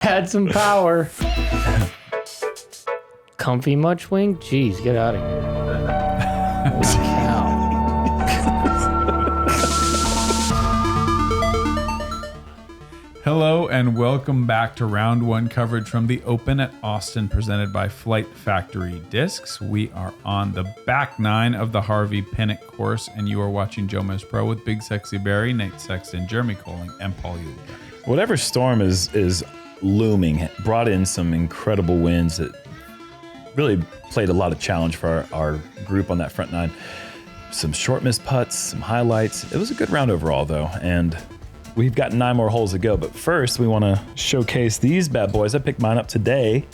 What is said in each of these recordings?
Had some power. Comfy much, Wing? Jeez, get out of here. Holy cow. Hello and welcome back to round one coverage from the Open at Austin presented by Flight Factory Discs. We are on the back nine of the Harvey Penick course and you are watching JomezPro with BigSexyBarri, Nate Sexton, Jerm, Koling, and Paul Ulibarri. Whatever storm is looming brought in some incredible winds that really played a lot of challenge for our group on that front nine. Some short missed putts, some highlights. It was a good round overall though, and we've got 9 more holes to go, but first we want to showcase these bad boys. I picked mine up today,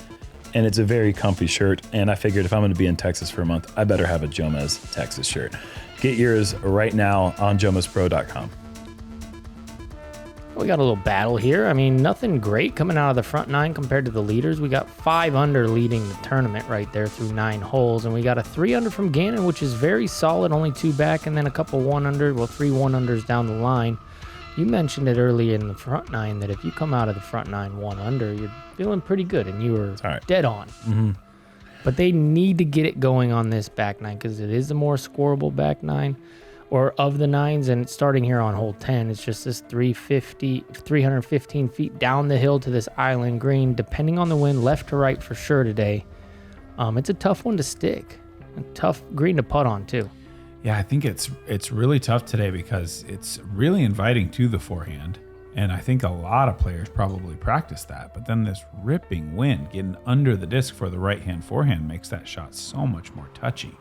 and it's a very comfy shirt, and I figured if I'm going to be in Texas for a month, I better have a Jomez Texas shirt. Get yours right now on JomezPro.com. We got a little battle here. I mean, nothing great coming out of the front nine compared to the leaders. We got 5 under leading the tournament right there through 9 holes, and we got a 3 under from Gannon, which is very solid, only 2 back, and then a couple 1 under, well, 3 1 unders down the line. You mentioned it earlier in the front nine that if you come out of the front nine 1 under, you're feeling pretty good, and you were dead on. Mm-hmm. But they need to get it going on this back nine because it is the more scoreable back nine, or of the nines, and starting here on hole 10, it's just this 315 feet down the hill to this island green, depending on the wind, left to right for sure today. It's a tough one to stick, a tough green to putt on too. Yeah, I think it's really tough today because it's really inviting to the forehand. And I think a lot of players probably practice that. But then this ripping wind getting under the disc for the right-hand forehand makes that shot so much more touchy.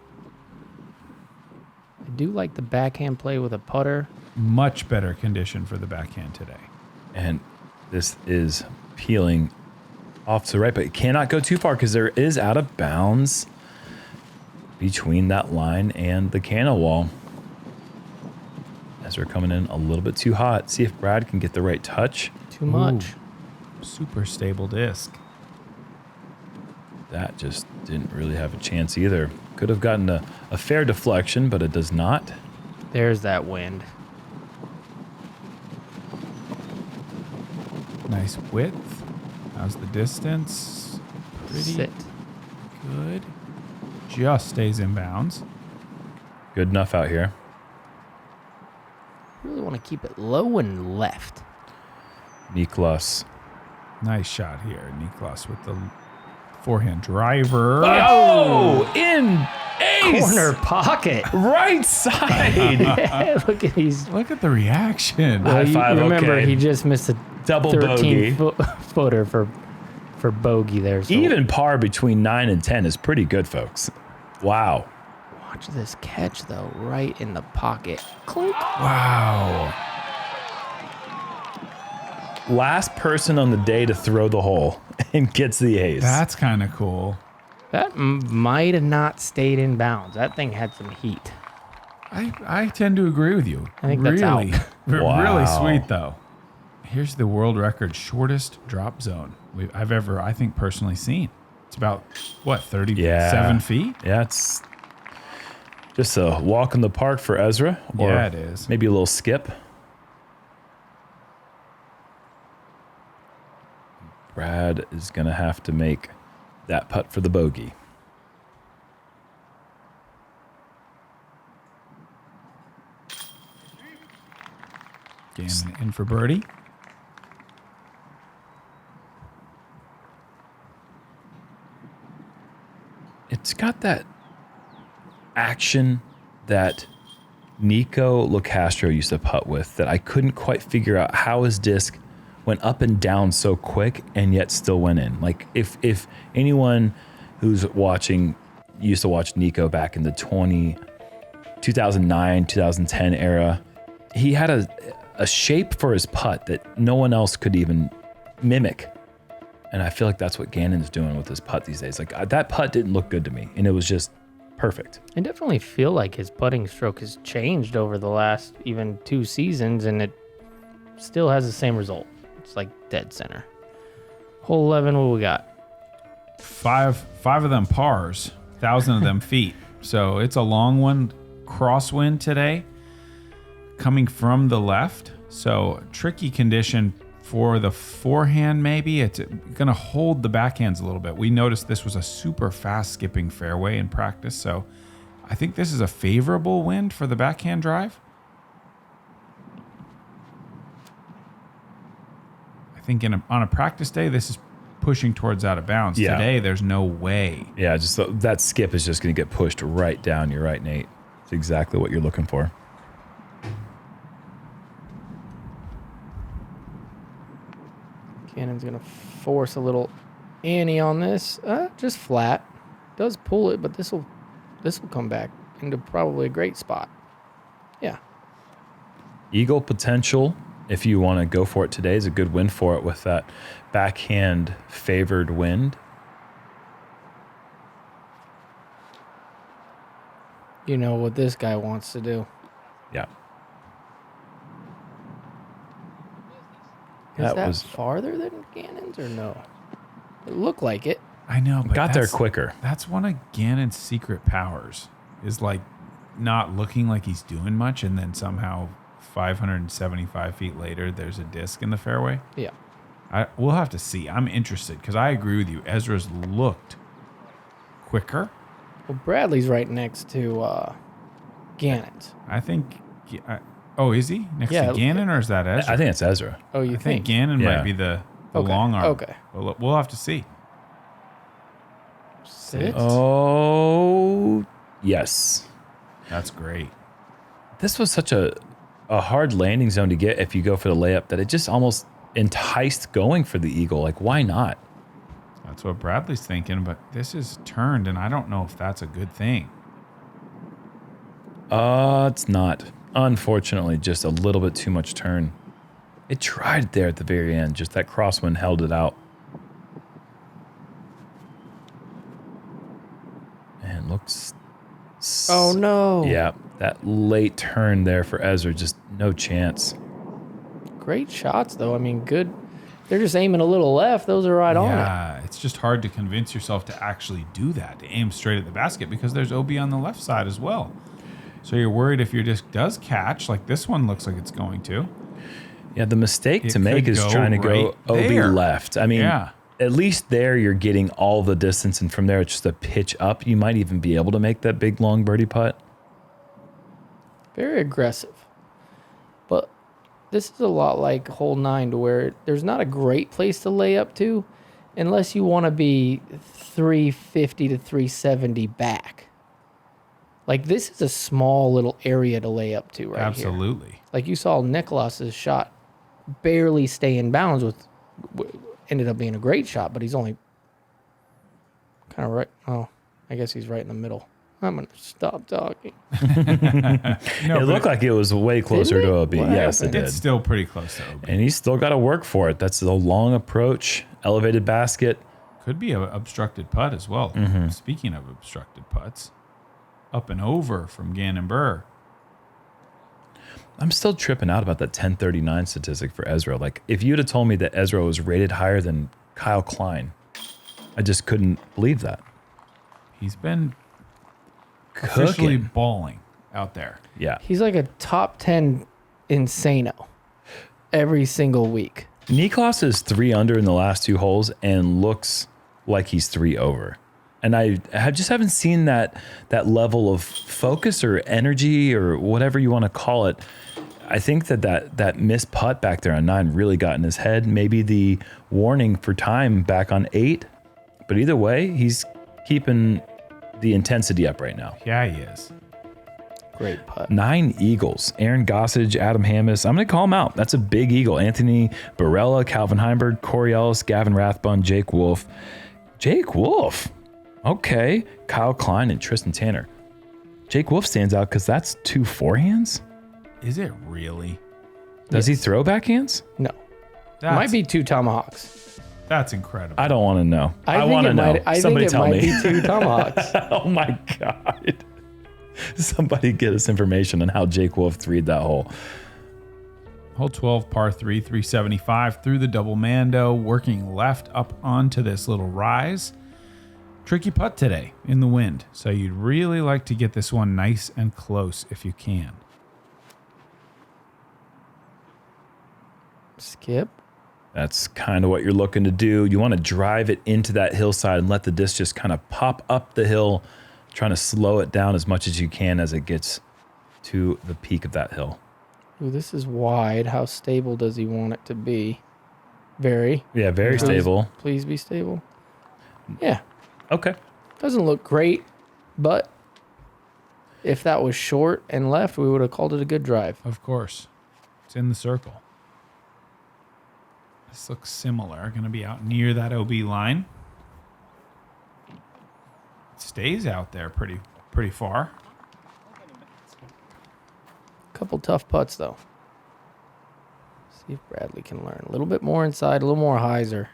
I do like the backhand play with a putter. Much better condition for the backhand today. And this is peeling off to the right, but it cannot go too far because there is out of bounds between that line and the cannon wall. Ezra coming in a little bit too hot. See if Brad can get the right touch. Too much. Ooh, super stable disc. That just didn't really have a chance either. Could have gotten a fair deflection, but it does not. There's that wind. Nice width. How's the distance? Pretty Sit. good. Just stays in bounds. Good enough out here. Really want to keep it low and left. Niklas. Nice shot here. Niklas with the forehand driver. Oh, in ace. Corner pocket. Right side. Yeah, look at these. Look at the reaction. Well, High five, remember, okay. he just missed a Double bogey. 13-footer for bogey there. So Even par between 9 and 10 is pretty good, folks. Wow. watch this catch, though, right in the pocket. Clink. Wow. Last person on the day to throw the hole and gets the ace. That's kind of cool. That might have not stayed in bounds. That thing had some heat. I tend to agree with you. I think that's out. Wow. Really sweet, though. Here's the world record shortest drop zone I've ever, I think, personally seen. It's about, what, 37 feet? Yeah, it's just a walk in the park for Ezra. Or Yeah, it is. maybe a little skip. Brad is going to have to make that putt for the bogey. Gannon in for birdie. It's got that action that Nico Locastro used to putt with that I couldn't quite figure out how his disc went up and down so quick and yet still went in. Like if anyone who's watching used to watch Nico back in the 2009, 2010 era, he had a shape for his putt that no one else could even mimic. And I feel like that's what Gannon's doing with his putt these days. Like that putt didn't look good to me, and it was just perfect. I definitely feel like his putting stroke has changed over the last even 2 seasons, and it still has the same result. It's like dead center. Hole 11, what we got? Five of them pars, 1,000 of them feet. So it's a long one. Crosswind today, coming from the left. So tricky condition For the forehand, maybe it's going to hold the backhands a little bit. We noticed this was a super fast skipping fairway in practice, so I think this is a favorable wind for the backhand drive. I think on a practice day, this is pushing towards out of bounds. Yeah. Today, there's no way. Yeah, just that skip is just going to get pushed right down. You're right, Nate. It's exactly what you're looking for. Gannon's going to force a little ante on this. Just flat. Does pull it, but this will come back into probably a great spot. Yeah. Eagle potential, if you want to go for it today, is a good win for it with that backhand favored wind. You know what this guy wants to do. Yeah. Is that was farther than Gannon's or no? It looked like it. I know, but got there quicker. That's one of Gannon's secret powers, is like not looking like he's doing much, and then somehow 575 feet later, there's a disc in the fairway. Yeah. We'll have to see. I'm interested because I agree with you. Ezra's looked quicker. Well, Bradley's right next to Gannon's. I think. Oh, is he next Yeah, to Gannon, or is that Ezra? I think it's Ezra. Oh, you I think Gannon Yeah. might be the Okay. long arm. Okay. We'll have to see. Six? Oh, yes. That's great. This was such a hard landing zone to get if you go for the layup that it just almost enticed going for the eagle. Like, why not? That's what Bradley's thinking, but this is turned, and I don't know if that's a good thing. It's not. Unfortunately, just a little bit too much turn. It tried there at the very end. Just that crosswind held it out. And looks... Oh, no. Yeah, that late turn there for Ezra, just no chance. Great shots, though. I mean, good. They're just aiming a little left. Those are right on it. Yeah, it's just hard to convince yourself to actually do that, to aim straight at the basket, because there's OB on the left side as well. So you're worried if your disc does catch, like this one looks like it's going to. Yeah, the mistake It to make could is go trying to go right there. OB left. I mean, Yeah. at least there you're getting all the distance, and from there it's just a pitch up. You might even be able to make that big long birdie putt. Very aggressive. But this is a lot like hole 9, to where there's not a great place to lay up to unless you want to be 350 to 370 back. Like, this is a small little area to lay up to right here. Absolutely. Like, you saw Niklas's shot barely stay in bounds ended up being a great shot, but he's only kind of right. Oh, I guess he's right in the middle. I'm going to stop talking. No, It looked like it was way closer Didn't to it? OB. What Yes, it happened? did. it's still pretty close to OB. And he's still got to work for it. That's a long approach, elevated basket. Could be an obstructed putt as well. Speaking of obstructed putts, up and over from Gannon Buhr. I'm still tripping out about that 1039 statistic for Ezra. Like, if you'd have told me that Ezra was rated higher than Kyle Klein, I just couldn't believe that. He's been officially Cooking. balling out there. Yeah. He's like a top 10 insano every single week. Niklas is 3 under in the last 2 holes and looks like he's 3 over. And I just haven't seen that level of focus or energy or whatever you want to call it. I think that missed putt back there on 9 really got in his head. Maybe the warning for time back on 8. But either way, he's keeping the intensity up right now. Yeah, he is. Great putt. 9 eagles. Aaron Gossage, Adam Hammis. I'm going to call him out. That's a big eagle. Anthony Barella, Calvin Heimberg, Corey Ellis, Gavin Rathbun, Jake Wolf. Jake Wolf. Okay. Kyle Klein and Tristan Tanner. Jake Wolf stands out because that's 2 forehands. Is it really? Does he throw backhands? No. That's, Might be 2 tomahawks. That's incredible. I don't want to know. I think want to it know. might, I Somebody think it tell might me. be 2 tomahawks. Oh my God. Somebody get us information on how Jake Wolf threed that hole. Hole 12, par 3, 375 through the double Mando, working left up onto this little rise. Tricky putt today in the wind, so you'd really like to get this one nice and close if you can. Skip. That's kind of what you're looking to do. You want to drive it into that hillside and let the disc just kind of pop up the hill, trying to slow it down as much as you can as it gets to the peak of that hill. Ooh, this is wide. How stable does he want it to be? Very. Yeah, very stable. Please be stable. Yeah. Okay. Doesn't look great, but if that was short and left, we would have called it a good drive. Of course. It's in the circle. This looks similar. Going to be out near that OB line. It stays out there pretty far. Couple tough putts, though. See if Bradley can learn. A little bit more inside, a little more hyzer.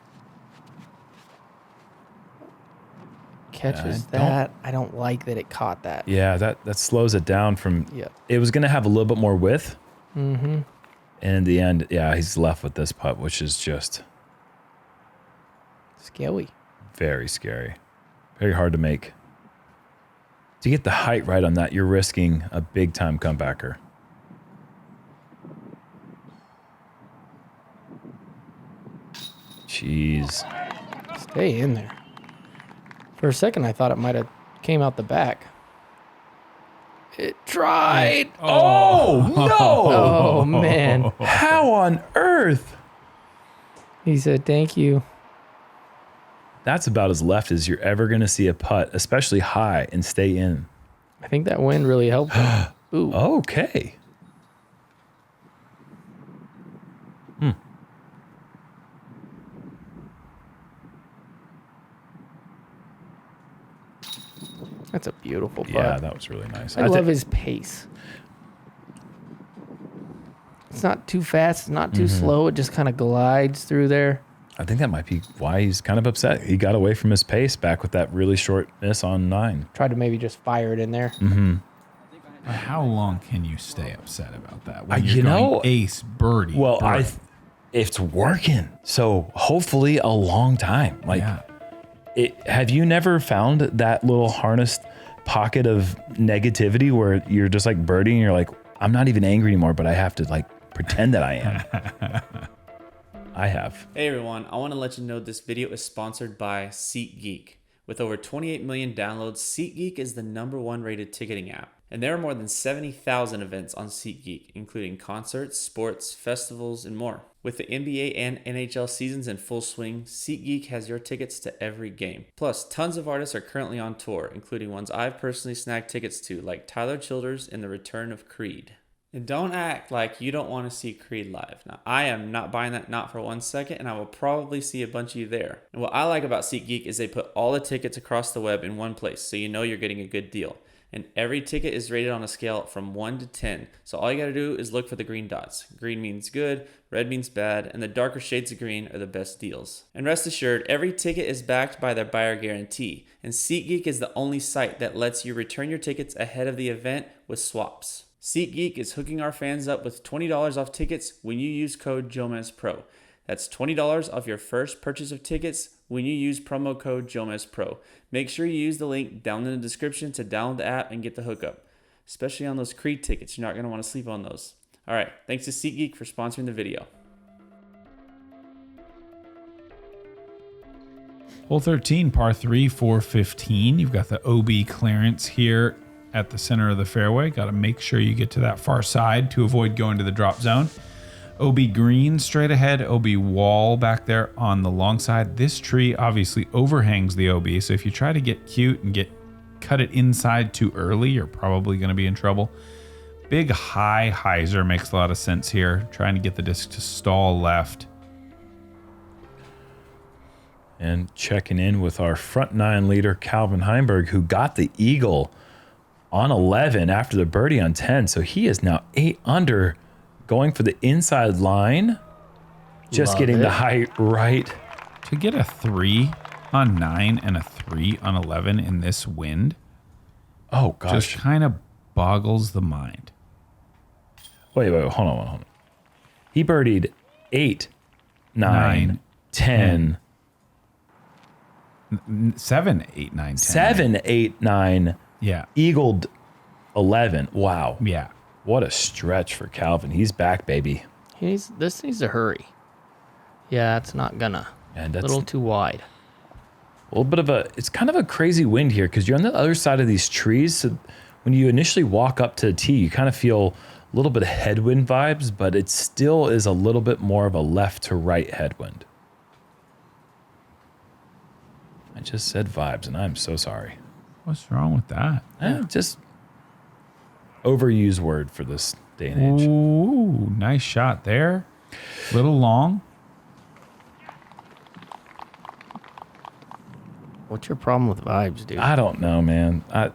Catches that. I don't like that it caught that. Yeah, that slows it down from... Yep. It was going to have a little bit more width. Mm-hmm. And in the end, yeah, he's left with this putt, which is just... Scary. Very scary. Very hard to make. To get the height right on that, you're risking a big-time comebacker. Jeez. Stay in there. For a second, I thought it might have came out the back. It tried. Oh, no! Oh, man. How on earth? He said, thank you. That's about as left as you're ever going to see a putt, especially high, and stay in. I think that wind really helped him. Ooh. Okay. That's a beautiful putt. Yeah, that was really nice. I love his pace. It's not too fast, it's not too slow. It just kind of glides through there. I think that might be why he's kind of upset. He got away from his pace back with that really short miss on 9. Tried to maybe just fire it in there. How long can you stay upset about that? When You know, ace, birdie. Well, birdie. it's working. So hopefully a long time. Like, have you never found that little harnessed pocket of negativity where you're just like birdie and you're like, I'm not even angry anymore, but I have to like pretend that I am. I have. Hey everyone, I want to let you know this video is sponsored by SeatGeek. With over 28 million downloads, SeatGeek is the #1 rated ticketing app. And there are more than 70,000 events on SeatGeek, including concerts, sports, festivals, and more. With the NBA and NHL seasons in full swing, SeatGeek has your tickets to every game. Plus, tons of artists are currently on tour, including ones I've personally snagged tickets to, like Tyler Childers and the return of Creed. And don't act like you don't want to see Creed live. Now, I am not buying that, not for 1 second, and I will probably see a bunch of you there. And what I like about SeatGeek is they put all the tickets across the web in one place, so you know you're getting a good deal. And every ticket is rated on a scale from 1 to 10. So all you got to do is look for the green dots. Green means good, red means bad, and the darker shades of green are the best deals. And rest assured, every ticket is backed by their buyer guarantee. And SeatGeek is the only site that lets you return your tickets ahead of the event with swaps. SeatGeek is hooking our fans up with $20 off tickets when you use code JomezPro. That's $20 off your first purchase of tickets when you use promo code JomezPro. Make sure you use the link down in the description to download the app and get the hookup. Especially on those Creed tickets, you're not going to want to sleep on those. All right, thanks to SeatGeek for sponsoring the video. Hole 13, par 3, 415. You've got the OB clearance here at the center of the fairway. Got to make sure you get to that far side to avoid going to the drop zone. OB green straight ahead, OB wall back there on the long side. This tree obviously overhangs the OB, so if you try to get cute and cut it inside too early, you're probably going to be in trouble. Big high hyzer makes a lot of sense here, trying to get the disc to stall left. And checking in with our front 9 leader, Calvin Heimberg, who got the eagle on 11 after the birdie on 10. So he is now 8 under, going for the inside line, just getting the height right. To get a 3 on 9 and a 3 on 11 in this wind, oh gosh, just kind of boggles the mind. Wait, hold on. He birdied 8, 9, 10. 7, 8, 9, 10. 7, 8, 9. Yeah. Eagled 11. Wow. Yeah. What a stretch for Calvin. He's back, baby. This needs to hurry. Yeah, it's not gonna. And A that's little too wide. a little bit of it's kind of a crazy wind here because you're on the other side of these trees. So when you initially walk up to the tee, you kind of feel a little bit of headwind vibes, but it still is a little bit more of a left to right headwind. I just said vibes, and I'm so sorry. What's wrong with that? Just overused word for this day and age. Ooh, nice shot there. Little long. What's your problem with vibes, dude? I don't know, man. I'm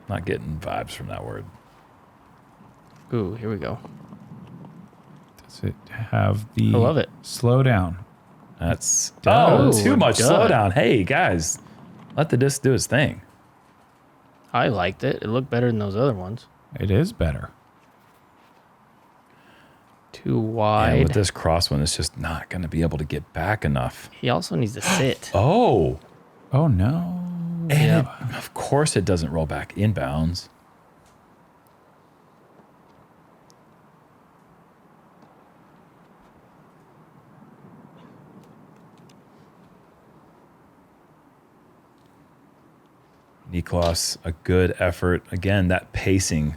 not getting vibes from that word. Ooh, here we go. Does it have the I love it. slow down? That's does. too much It does. slowdown. Hey guys, let the disc do its thing. I liked it. It looked better than those other ones. It is better. Too And wide. with this crosswind, it's just not going to be able to get back enough. He also needs to sit. Oh, Oh no. and of course it doesn't roll back inbounds. Niklas, a good effort. Again, that pacing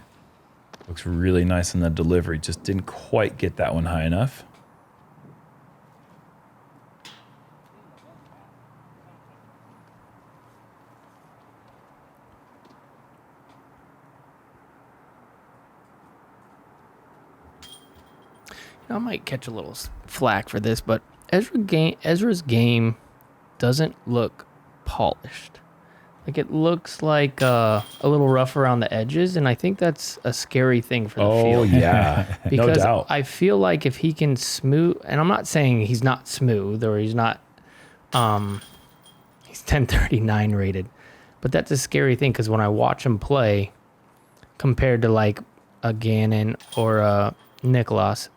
looks really nice in the delivery. Just didn't quite get that one high enough. I might catch a little flack for this, but Ezra's game doesn't look polished. Like it looks like a little rough around the edges, and I think that's a scary thing for the Oh, field. yeah. No Because doubt. I feel like if he can smooth, and I'm not saying he's not smooth or he's not, he's 1039 rated, but that's a scary thing because when I watch him play, compared to like a Gannon or a Niklas,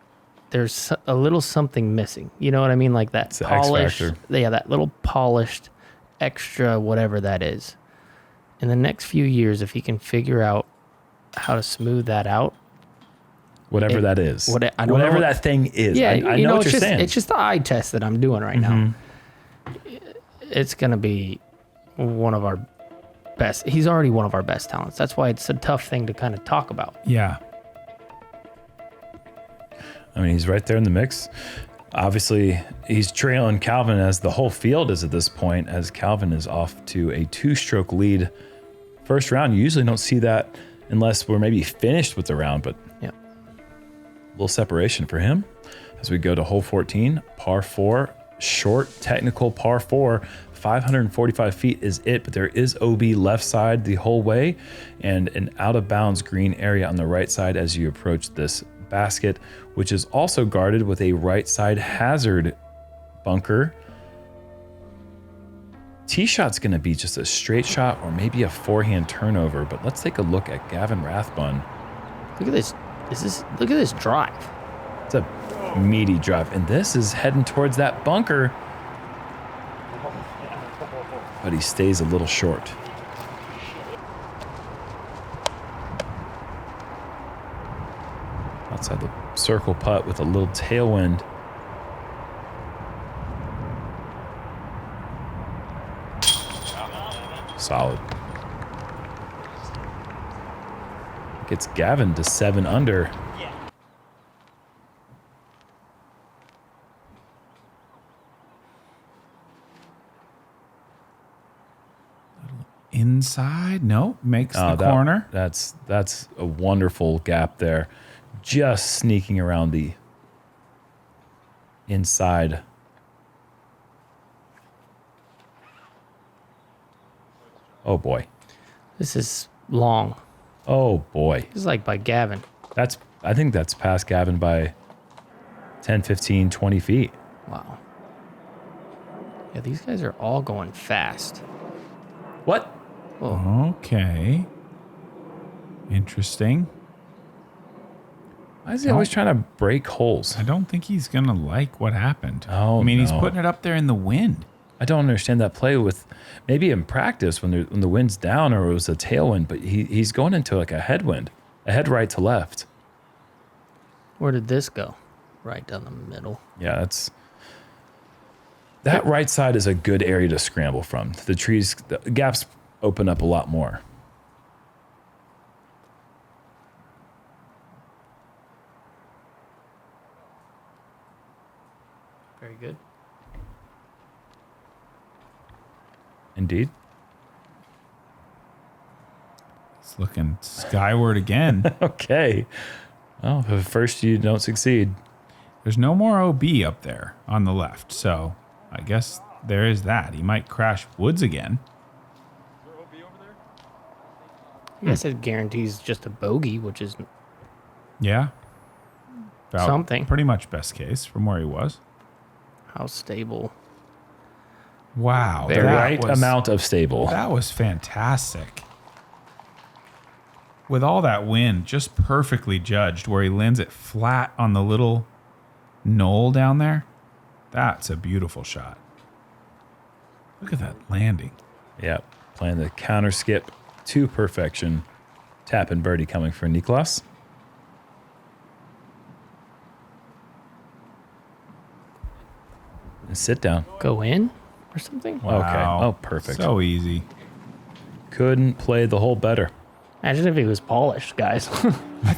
there's a little something missing. You know what I mean? Like that It's the X polished, factor. yeah, that little polished extra whatever that is. In the next few years, if he can figure out how to smooth that out, Whatever It- that is. I don't Whatever know. that thing is. yeah, I you know know, what it's you're just saying. it's just the eye test that I'm doing right now. It's gonna be one of our best. He's already one of our best talents. That's why it's a tough thing to kind of talk about. Yeah. I mean, he's right there in the mix. Obviously, he's trailing Calvin as the whole field is at this point, as Calvin is off to a 2-stroke lead. First round, you usually don't see that unless we're maybe finished with the round, but Yeah. a little separation for him. As we go to hole 14, par 4, short technical par 4, 545 feet is it, but there is OB left side the whole way and an out of bounds green area on the right side as you approach this basket, which is also guarded with a right side hazard bunker. Tee shot's going to be just a straight shot or maybe a forehand turnover, but let's take a look at Gavin Rathbun. Look at this. Look at this drive. It's a meaty drive, and this is heading towards that bunker, but he stays a little short. Outside the circle putt with a little tailwind. Solid. Gets Gavin to 7 under. Inside? No, makes the corner. That's a wonderful gap there. Just sneaking around the inside. Oh boy. This is long. Oh boy. This is like by Gavin. I think that's past Gavin by 10, 15, 20 feet. Wow. Yeah, these guys are all going fast. What? Okay. Interesting. Why is he always trying to break holes? I don't think he's going to like what happened. Oh, I mean, he's no. putting it up there in the wind. I don't understand that play with maybe in practice when the wind's down or it was a tailwind, but he's going into like a headwind, a head right to left. Where did this go? Right down the middle. Yeah, that's That right side is a good area to scramble from. The gaps open up a lot more. Very good. Indeed. It's looking skyward again. Okay. Well, first you don't succeed. There's no more OB up there on the left, so I guess there is that. He might crash woods again. I guess it guarantees just a bogey, which is Yeah. About something. Pretty much best case from where he was. How stable. Wow. The right amount of stable. That was fantastic. With all that wind, just perfectly judged where he lands it flat on the little knoll down there. That's a beautiful shot. Look at that landing. Yep. Playing the counter skip to perfection. Tap and birdie coming for Niklas. And sit down. Go in or something? Wow. Okay. Oh, perfect. So easy. Couldn't play the hole better. Imagine if he was polished, guys. I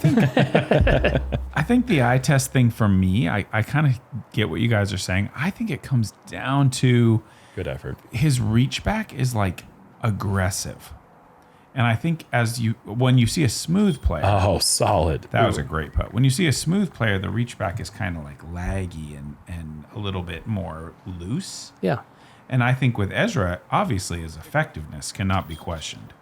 think the eye test thing for me, I kind of get what you guys are saying. I think it comes down to Good effort. his reach back is like aggressive. And I think when you see a smooth player, Oh, solid. that was a great putt. When you see a smooth player, the reach back is kind of like laggy and a little bit more loose. Yeah. And I think with Ezra, obviously his effectiveness cannot be questioned.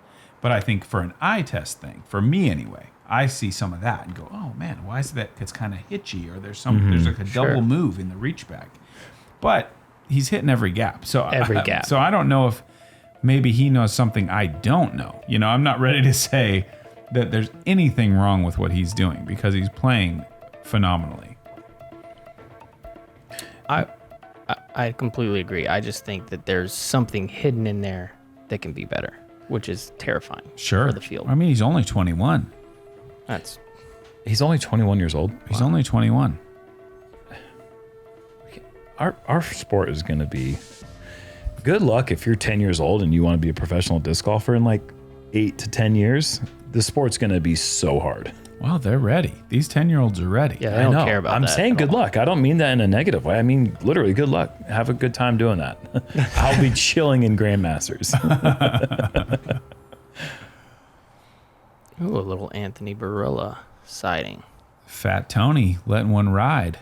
But I think for an eye test thing, for me anyway, I see some of that and go, oh man, why is that? It's kind of hitchy, or there's like a double move in the reach back. But he's hitting every gap. So Every gap. So I don't know if maybe he knows something I don't know. You know, I'm not ready to say that there's anything wrong with what he's doing because he's playing phenomenally. I completely agree. I just think that there's something hidden in there that can be better, which is terrifying Sure. for the field. I mean, he's only 21. He's only 21 years old. He's only 21. Our sport is going to be good luck if you're 10 years old and you want to be a professional disc golfer in like 8 to 10 years. The sport's going to be so hard. Well, they're ready. These 10-year-olds are ready. Yeah, I don't know. care about I'm that saying at good all. luck. I don't mean that in a negative way. I mean, literally, good luck. Have a good time doing that. I'll be chilling in Grandmasters. Ooh, a little Anthony Barilla sighting. Fat Tony letting one ride.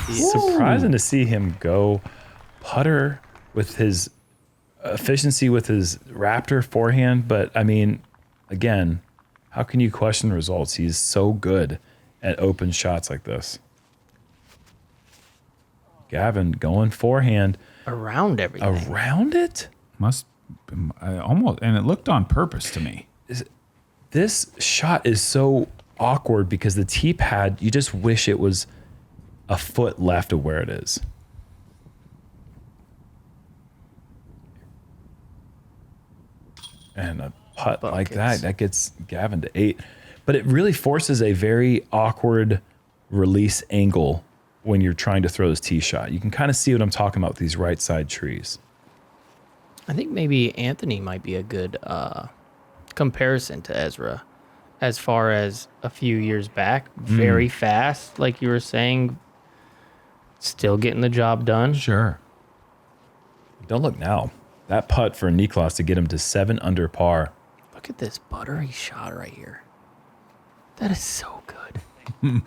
Surprising to see him go putter with his efficiency with his Raptor forehand. But I mean, again, how can you question the results? He's so good at open shots like this. Gavin going forehand. Around everything. Around it? Must almost, and it looked on purpose to me. This shot is so awkward because the tee pad, you just wish it was a foot left of where it is. And a putt like that gets Gavin to 8. But it really forces a very awkward release angle when you're trying to throw this tee shot. You can kind of see what I'm talking about with these right side trees. I think maybe Anthony might be a good comparison to Ezra as far as a few years back. Very fast, like you were saying. Still getting the job done. Sure. Don't look now. That putt for Niklas to get him to 7 under par. Look at this buttery shot right here. That is so good.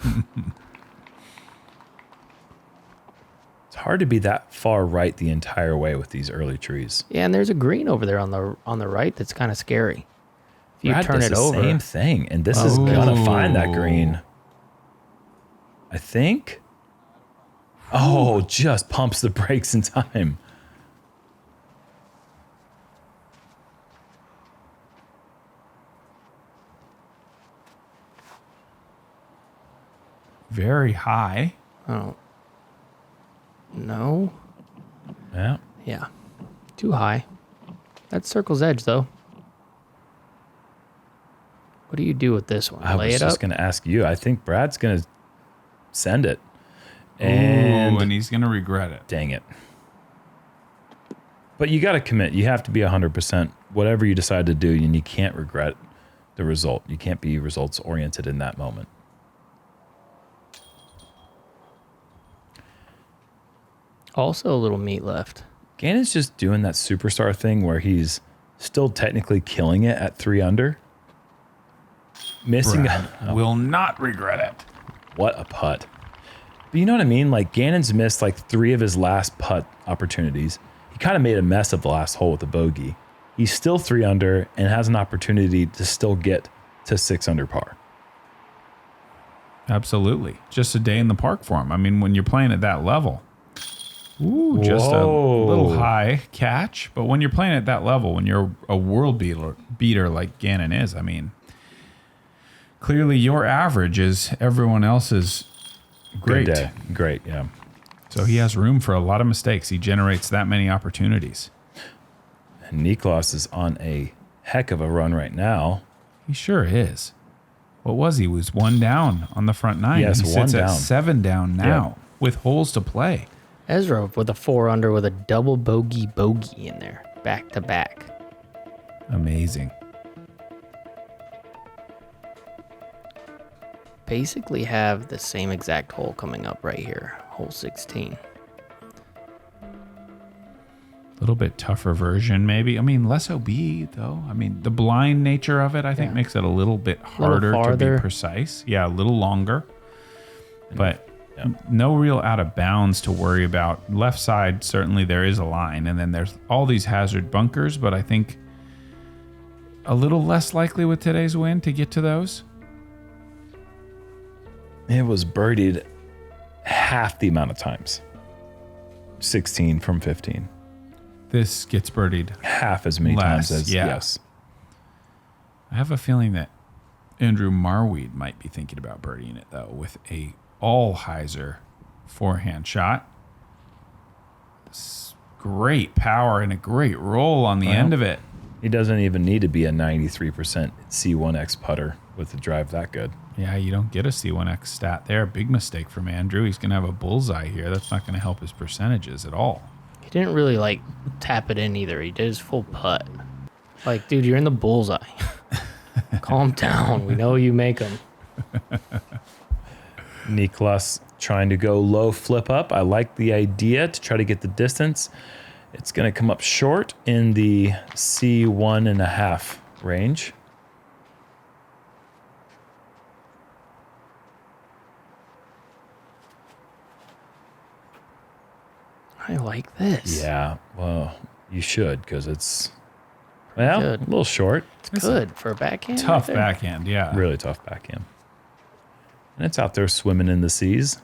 It's hard to be that far right the entire way with these early trees. Yeah, and there's a green over there on the right that's kind of scary. If you Brad turn does it the over, same thing, and this is gonna find that green. I think. Oh, just pumps the brakes in time. Very high. oh, no, Yeah. yeah, too high. That's circle's edge though. What do you do with this one? I Lay was it just up. gonna ask you. I think Brad's gonna send it. And he's going to regret it. Dang it. But you got to commit. You have to be 100%. Whatever you decide to do, and you can't regret the result. You can't be results oriented in that moment. Also a little meat left. Gannon's just doing that superstar thing where he's still technically killing it at 3 under. Missing. Will not regret it. What a putt. But you know what I mean? Like, Gannon's missed like 3 of his last putt opportunities. He kind of made a mess of the last hole with the bogey. He's still 3 under and has an opportunity to still get to 6 under par. Absolutely. Just a day in the park for him. I mean, when you're playing at that level. Ooh, just a little high catch. But when you're playing at that level, when you're a world beater like Gannon is, I mean, clearly your average is everyone else's great. Good day. Great, yeah. So he has room for a lot of mistakes. He generates that many opportunities. And Niklas is on a heck of a run right now. He sure is. What was he? He was 1 down on the front 9. Yes, he sits 1 at down. 7 down now with holes to play. Ezra with a 4 under with a double bogey in there, back to back. Amazing. Basically have the same exact hole coming up right here, hole 16. A little bit tougher version, maybe. I mean, less OB, though. I mean, the blind nature of it, I think, makes it a little bit harder to be precise. Yeah, a little longer. But no real out of bounds to worry about. Left side, certainly there is a line. And then there's all these hazard bunkers, but I think a little less likely with today's wind to get to those. It was birdied half the amount of times. 16 from 15. This gets birdied half as many times as yes. I have a feeling that Andrew Marweed might be thinking about birdieing it, though, with a all-hyzer forehand shot. Great power and a great roll on the end of it. He doesn't even need to be a 93% C1X putter with a drive that good. Yeah, you don't get a C1X stat there. Big mistake from Andrew. He's going to have a bullseye here. That's not going to help his percentages at all. He didn't really, like, tap it in either. He did his full putt. Like, dude, you're in the bullseye. Calm down. We know you make them. Niklas trying to go low flip up. I like the idea to try to get the distance. It's going to come up short in the C1.5 range. I like this. Yeah, well, you should, because it's, well, good. A little short. It's good for a backhand. Tough right backhand, yeah. Really tough backhand. And it's out there swimming in the seas.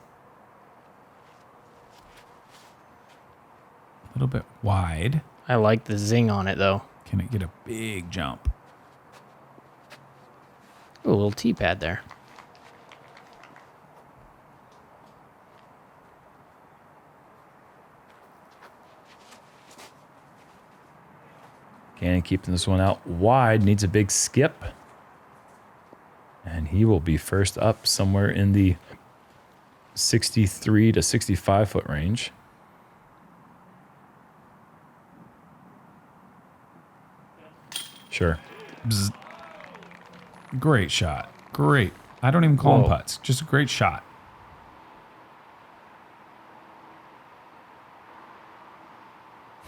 A little bit wide. I like the zing on it, though. Can it get a big jump? Ooh, a little T-pad there. Gannon keeping this one out wide. Needs a big skip. And he will be first up somewhere in the 63 to 65 foot range. Sure. Bzz. Great shot. Great. I don't even call them putts. Just a great shot.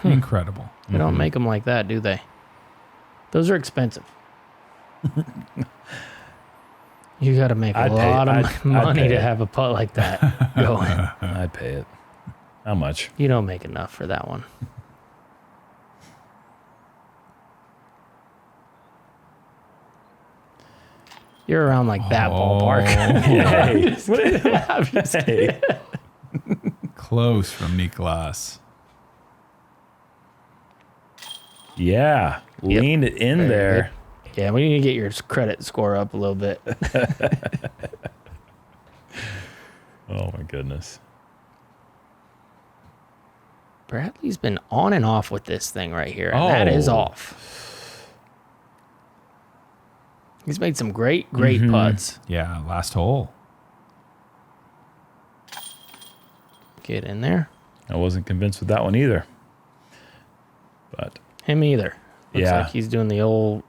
Incredible. They don't make them like that, do they? Those are expensive. You got to make a lot of money to have a putt like that going. I'd pay it. How much? You don't make enough for that one. You're around like that ballpark. Hey. Close from Niklas. Yeah. Yep. Leaned it in Very there. good. Yeah, we need to get your credit score up a little bit. Oh, my goodness. Bradley's been on and off with this thing right here, and that is off. He's made some great putts. Yeah, last hole. Get in there. I wasn't convinced with that one either. But Him either. Looks Yeah. like he's doing the old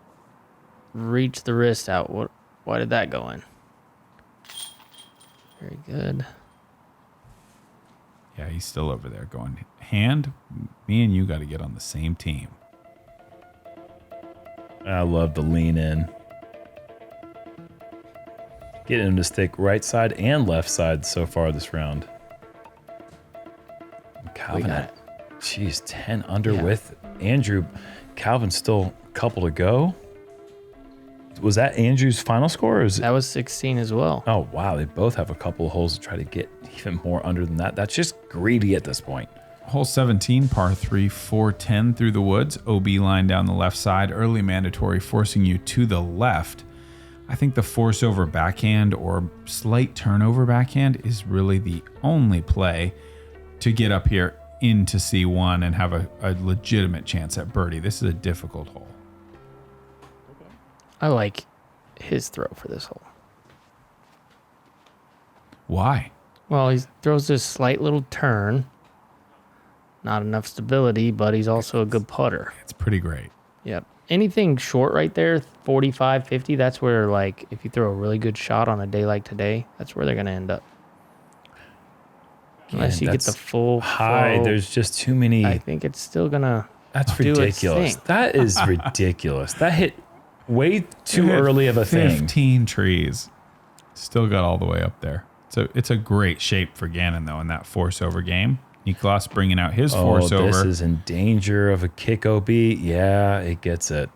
reach the wrist out. Why did that go in? Very good. Yeah, he's still over there going, hand, me and you got to get on the same team. I love the lean in. Getting him to stick right side and left side so far this round. Calvin at, geez, 10 under with Andrew. Calvin's still a couple to go. Was that Andrew's final score? Or is it? That was 16 as well. Oh, wow. They both have a couple of holes to try to get even more under than that. That's just greedy at this point. Hole 17, par 3, 410 through the woods. OB line down the left side. Early mandatory, forcing you to the left. I think the force over backhand or slight turnover backhand is really the only play to get up here into C1 and have a legitimate chance at birdie. This is a difficult hole. I like his throw for this hole. Why? Well, he throws this slight little turn. Not enough stability, but he's also a good putter. It's pretty great. Yep. Anything short right there, 45, 50, that's where, like, if you throw a really good shot on a day like today, that's where they're going to end up. Unless you get the full high. flow, There's just too many. I think it's still going to That's do its ridiculous. thing. That is ridiculous. That hit way too early of a thing. 15 trees. Still got all the way up there. So it's a great shape for Gannon, though, in that force over game. Niklas bringing out his force over. This is in danger of a kick OB. Yeah, it gets it.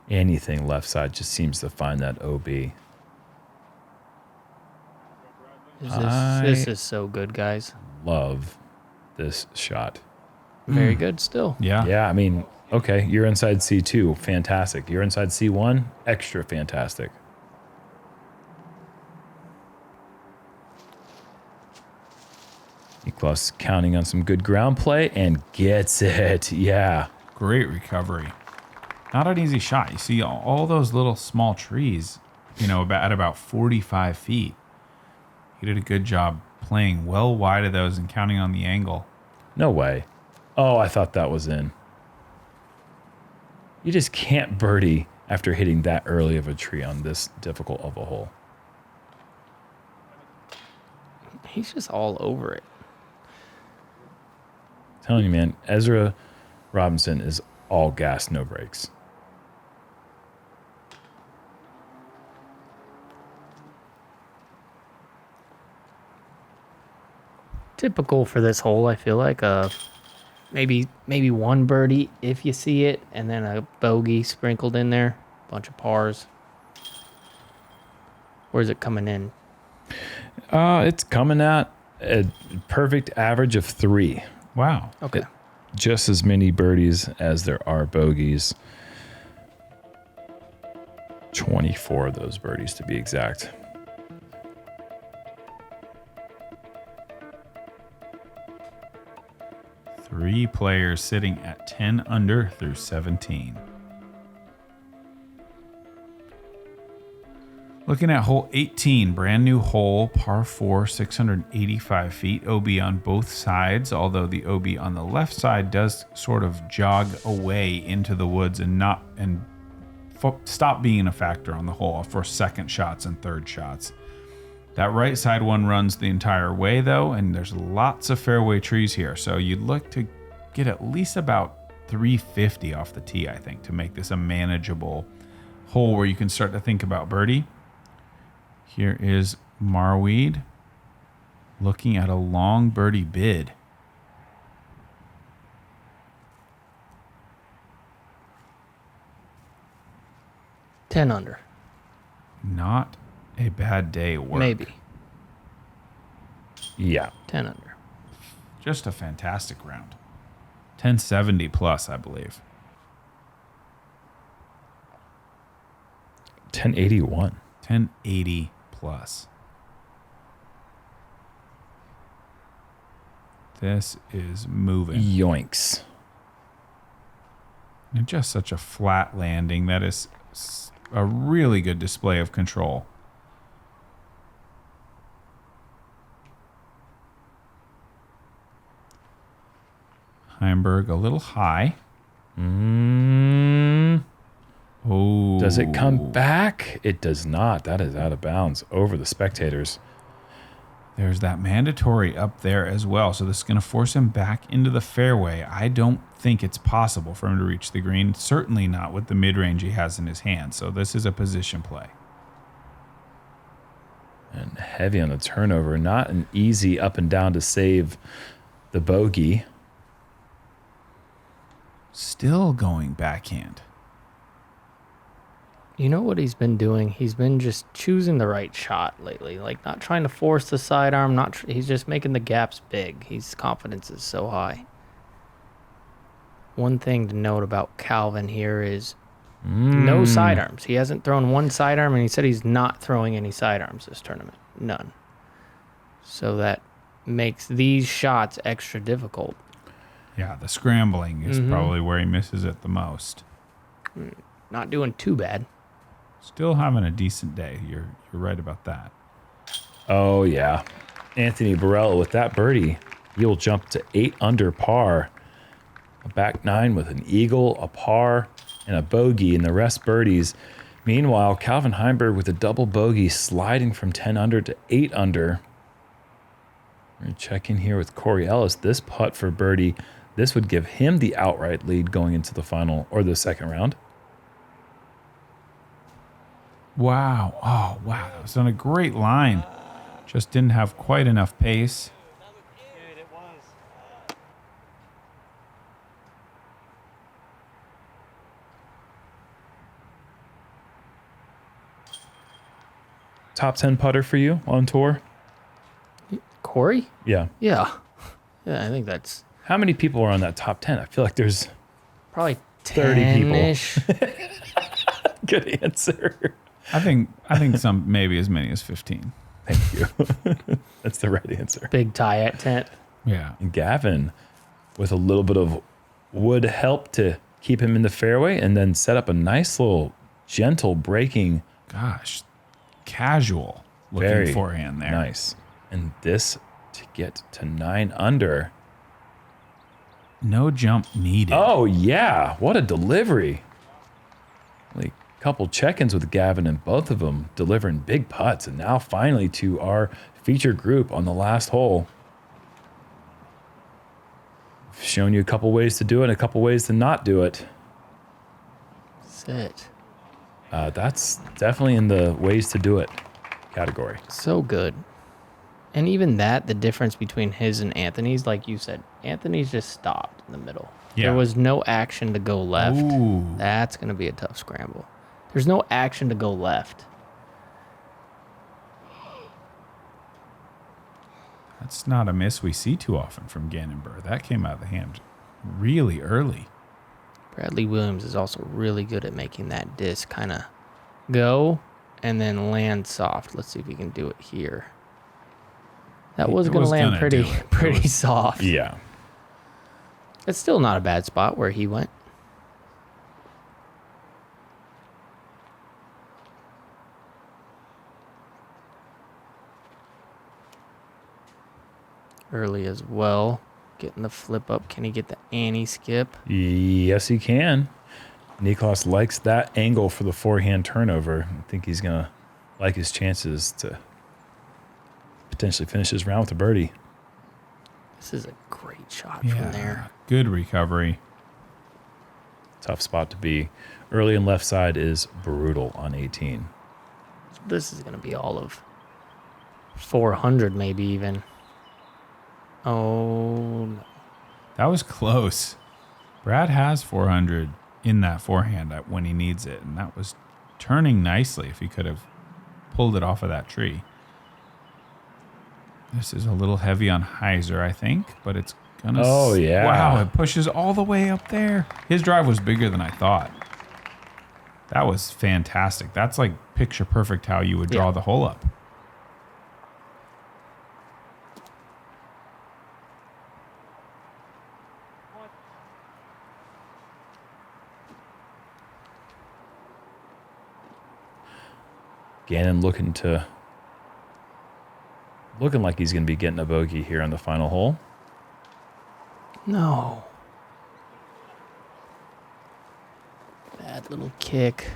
Anything left side just seems to find that OB. This is so good, guys. Love this shot. Very good still. Yeah. Yeah, I mean, okay, you're inside C2. Fantastic. You're inside C1. Extra fantastic. Niklas counting on some good ground play and gets it. Yeah. Great recovery. Not an easy shot. You see all those little small trees, at about 45 feet. He did a good job playing well wide of those and counting on the angle. No way. Oh, I thought that was in. You just can't birdie after hitting that early of a tree on this difficult of a hole. He's just all over it. Telling you, man, Ezra Robinson is all gas, no brakes. Typical for this hole, I feel like. Maybe one birdie if you see it, and then a bogey sprinkled in there. Bunch of pars. Where's it coming in? It's coming at a perfect average of 3. Wow. Okay. Just as many birdies as there are bogeys. 24 of those birdies to be exact. Three players sitting at 10 under through 17. Looking at hole 18, brand new hole, par 4, 685 feet, OB on both sides, although the OB on the left side does sort of jog away into the woods and stop being a factor on the hole for second shots and third shots. That right side one runs the entire way though, and there's lots of fairway trees here, so you'd look to get at least about 350 off the tee, I think, to make this a manageable hole where you can start to think about birdie. Here is Marweed looking at a long birdie bid. $10 under. Not a bad day at work. Maybe. Yeah. 10 under. Just a fantastic round. 1070 plus, I believe. 1081. 1080 plus. This is moving. Yoinks. And just such a flat landing that is a really good display of control. Heimberg a little high. Oh. Does it come back? It does not. That is out of bounds over the spectators. There's that mandatory up there as well. So this is going to force him back into the fairway. I don't think it's possible for him to reach the green. Certainly not with the mid-range he has in his hand. So this is a position play. And heavy on the turnover. Not an easy up and down to save the bogey. Still going backhand. You know what he's been doing? He's been just choosing the right shot lately. Like, not trying to force the sidearm. He's just making the gaps big. His confidence is so high. One thing to note about Calvin here is no sidearms. He hasn't thrown one sidearm, and he said he's not throwing any sidearms this tournament. None. So that makes these shots extra difficult. Yeah, the scrambling is probably where he misses it the most. Not doing too bad. Still having a decent day. You're right about that. Oh, yeah. Anthony Burrell with that birdie. You'll jump to 8 under par. A back 9 with an eagle, a par, and a bogey, and the rest birdies. Meanwhile, Calvin Heimberg with a double bogey sliding from 10 under to 8 under. We're going to check in here with Corey Ellis. This putt for birdie, this would give him the outright lead going into the final or the second round. Wow. Oh, wow. That was on a great line. Just didn't have quite enough pace. Top 10 putter for you on tour? Corey? Yeah. Yeah. Yeah, I think that's How many people are on that top 10? I feel like there's probably 30 people. 10-ish. good answer. I think some maybe as many as 15. Thank you. That's the right answer. Big tie at 10. Yeah. And Gavin with a little bit of wood help to keep him in the fairway and then set up a nice little gentle breaking. Gosh. Casual looking Very forehand there. Nice. And this to get to 9 under. No jump needed. Oh, yeah. What a delivery. Like a couple check-ins with Gavin and both of them delivering big putts. And now finally to our featured group on the last hole. Shown you a couple ways to do it and a couple ways to not do it. Sit. That's definitely in the ways to do it category. So good. And even that, the difference between his and Anthony's, like you said, Anthony's just stopped in the middle. Yeah. There was no action to go left. Ooh. That's going to be a tough scramble. There's no action to go left. That's not a miss we see too often from Gannon Buhr. That came out of the hand really early. Bradley Williams is also really good at making that disc kind of go and then land soft. Let's see if we can do it here. That was going to land pretty soft. Yeah. It's still not a bad spot where he went. Early as well. Getting the flip up. Can he get the Annie skip? Yes, he can. Niklas likes that angle for the forehand turnover. I think he's going to like his chances to potentially finish his round with a birdie. This is a great shot from there. Good recovery. Tough spot to be. Early and left side is brutal on 18. This is going to be all of 400 maybe even. Oh, no. That was close. Brad has 400 in that forehand when he needs it, and that was turning nicely if he could have pulled it off of that tree. This is a little heavy on Heiser, I think, but it's going to... Oh, yeah. Wow, it pushes all the way up there. His drive was bigger than I thought. That was fantastic. That's like picture perfect how you would draw the hole up. Gannon looking like he's going to be getting a bogey here on the final hole. No. Bad little kick.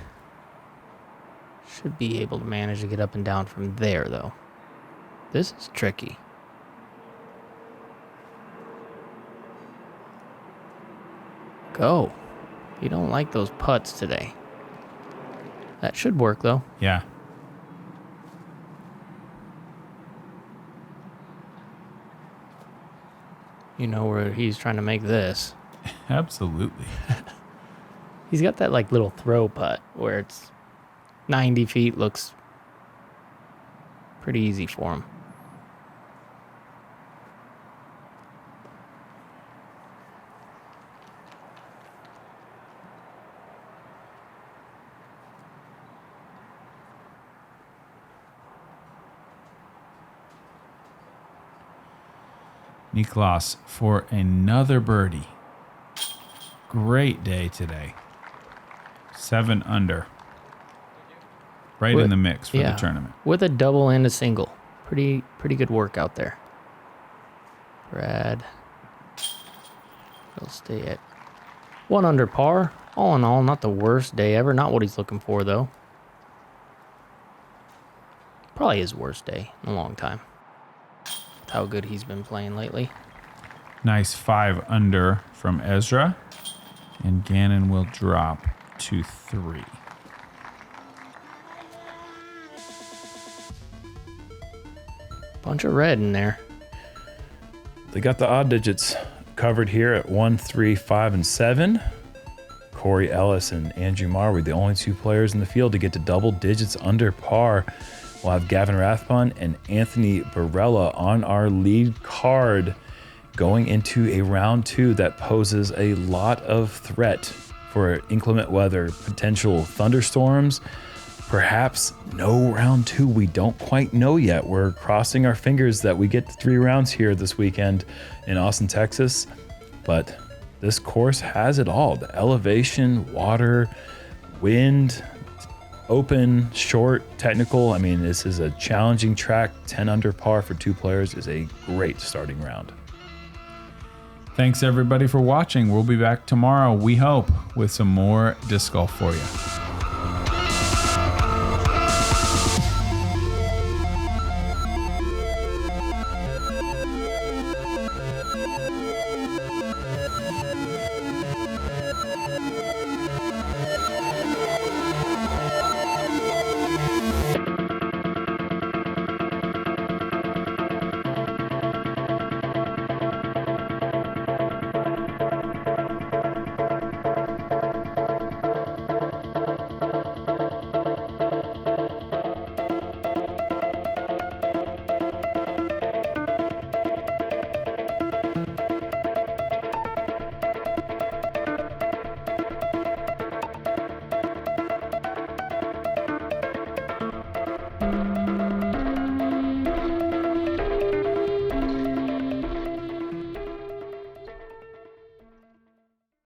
Should be able to manage to get up and down from there, though. This is tricky. Go. You don't like those putts today. That should work, though. Yeah. You know where he's trying to make this. Absolutely. He's got that like little throw putt where it's 90 feet, looks pretty easy for him. Niklas for another birdie. Great day today. 7 under. Right in the mix for the tournament. With a double and a single. Pretty good work out there. Brad. He'll stay at 1 under par. All in all, not the worst day ever. Not what he's looking for, though. Probably his worst day in a long time. With how good he's been playing lately. Nice 5 under from Ezra. And Gannon will drop to 3. Bunch of red in there. They got the odd digits covered here at 1, 3, 5, and 7. Corey Ellis and Andrew Marr were the only 2 players in the field to get to double digits under par. We'll have Gavin Rathbun and Anthony Barella on our lead card going into a round 2 that poses a lot of threat for inclement weather, potential thunderstorms, perhaps no round 2. We don't quite know yet. We're crossing our fingers that we get 3 rounds here this weekend in Austin, Texas. But this course has it all. The elevation, water, wind, open, short, technical. I mean, this is a challenging track. 10 under par for 2 players is a great starting round. Thanks everybody for watching. We'll be back tomorrow, we hope, with some more disc golf for you.